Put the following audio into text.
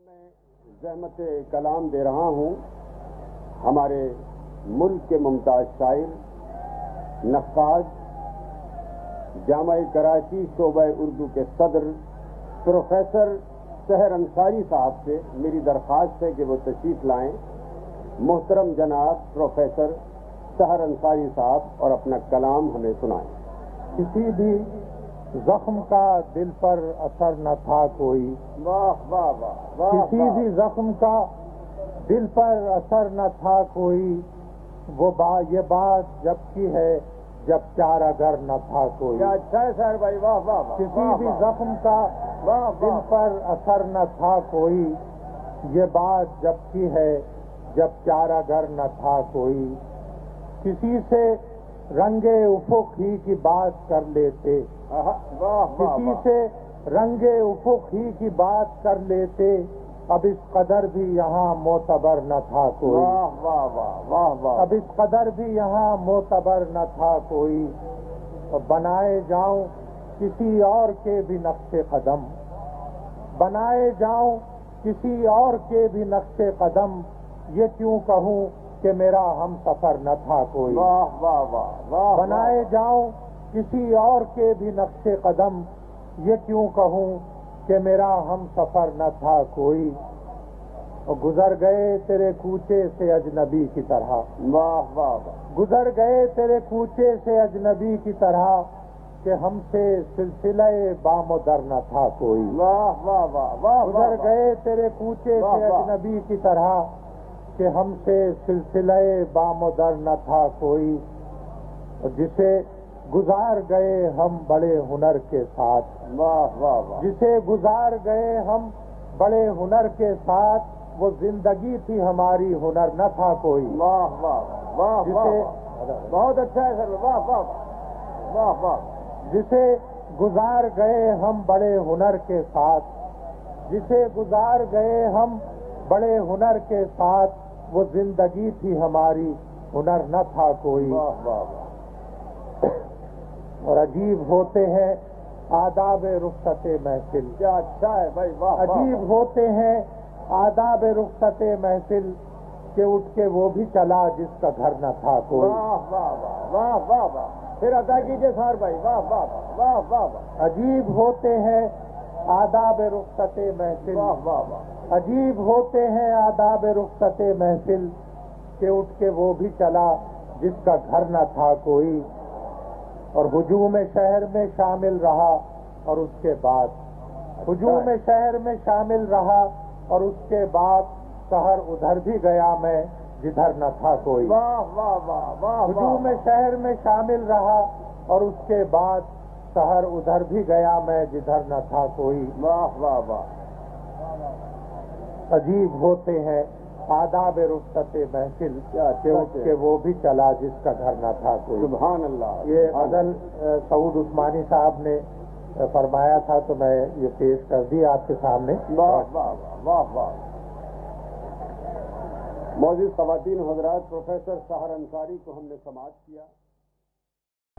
میں زحمت کلام دے رہا ہوں ہمارے ملک کے ممتاز شاعر نقاد جامعہ کراچی شعبہ اردو کے صدر پروفیسر سحر انصاری صاحب سے میری درخواست ہے کہ وہ تشریف لائیں. محترم جناب پروفیسر سحر انصاری صاحب اور اپنا کلام ہمیں سنائیں. کسی بھی زخم کا دل پر اثر نہ تھا کوئی. واہ واہ واہ واہ. کسی بھی زخم کا دل پر اثر نہ تھا کوئی. یہ بات جب کی ہے جب چارہ گر نہ تھا کوئی. کیا اچھا ہے سر بھائی. واہ واہ واہ. کسی بھی زخم کا دل پر اثر نہ تھا کوئی. یہ بات جب کی ہے جب چارہ گر نہ تھا کوئی. کسی سے رنگے افق ہی کی بات کر لیتے. کسی سے رنگے افق ہی کی بات کر لیتے. اب اس قدر بھی یہاں معتبر نہ تھا کوئی. واہ واہ واہ واہ واہ. اب اس قدر بھی یہاں معتبر نہ تھا کوئی. بنائے جاؤں کسی اور کے بھی نقش قدم. بنائے جاؤں کسی اور کے بھی نقش قدم. یہ کیوں کہوں کہ میرا ہم سفر نہ تھا کوئی. واہ واہ واہ واہ. بنائے جاؤں کسی اور کے بھی نقش قدم. یہ کیوں کہوں کہ میرا ہم سفر نہ تھا کوئی. گزر گئے تیرے کوچے سے اجنبی کی طرح. واہ واہ واہ. گزر گئے تیرے کوچے سے اجنبی کی طرح کہ ہم سے سلسلہ بام و در نہ تھا کوئی. واہ واہ واہ واہ. گزر گئے تیرے کوچے سے اجنبی کی طرح کہ ہم سے سلسلہ بام و در نہ تھا کوئی. جسے گزار گئے ہم بڑے ہنر کے ساتھ. واہ واہ واہ. جسے گزار گئے ہم بڑے ہنر کے ساتھ. وہ زندگی تھی ہماری ہنر نہ تھا کوئی. واہ واہ واہ. جسے بہت اچھا ہے سر. واہ واہ واہ واہ. جسے گزار گئے ہم بڑے ہنر کے ساتھ. جسے گزار گئے ہم بڑے ہنر کے ساتھ. وہ زندگی تھی ہماری ہنر نہ تھا کوئی. واہ واہ واہ. اور عجیب ہوتے ہیں آداب رخصت محفل. کیا اچھا ہے بھائی. واہ. عجیب ہوتے ہیں آداب رخصت محفل کہ اٹھ کے وہ بھی چلا جس کا گھر نہ تھا کوئی. واہ واہ واہ واہ واہ واہ. پھر ادا کیجیے سر بھائی. واہ واہ واہ واہ واہ. عجیب ہوتے ہیں آداب رخصت محفل. واہ واہ واہ. عجیب ہوتے ہیں آداب رخصت محفل کہ اٹھ کے وہ بھی چلا جس کا گھر نہ تھا کوئی. اور ہجوم شہر میں شامل رہا اور اس کے بعد ہجوم شہر میں شامل رہا اور اس کے بعد سحر ادھر بھی گیا میں جدھر نہ تھا کوئی. واہ واہ واہ واہ. ہجوم شہر میں شامل رہا اور اس کے بعد سحر ادھر بھی گیا میں جدھر نہ تھا کوئی. واہ واہ واہ. عجیب ہوتے ہیں آداب رخصت محفل کہ وہ بھی چلا جس کا گھر نہ تھا کوئی. سبحان اللہ. یہ غزل سعود عثمانی صاحب نے فرمایا تھا تو میں یہ پیش کر دی آپ کے سامنے. واہ واہ واہ واہ. معزز خواتین حضرات، پروفیسر سحر انصاری کو ہم نے سماعت کیا.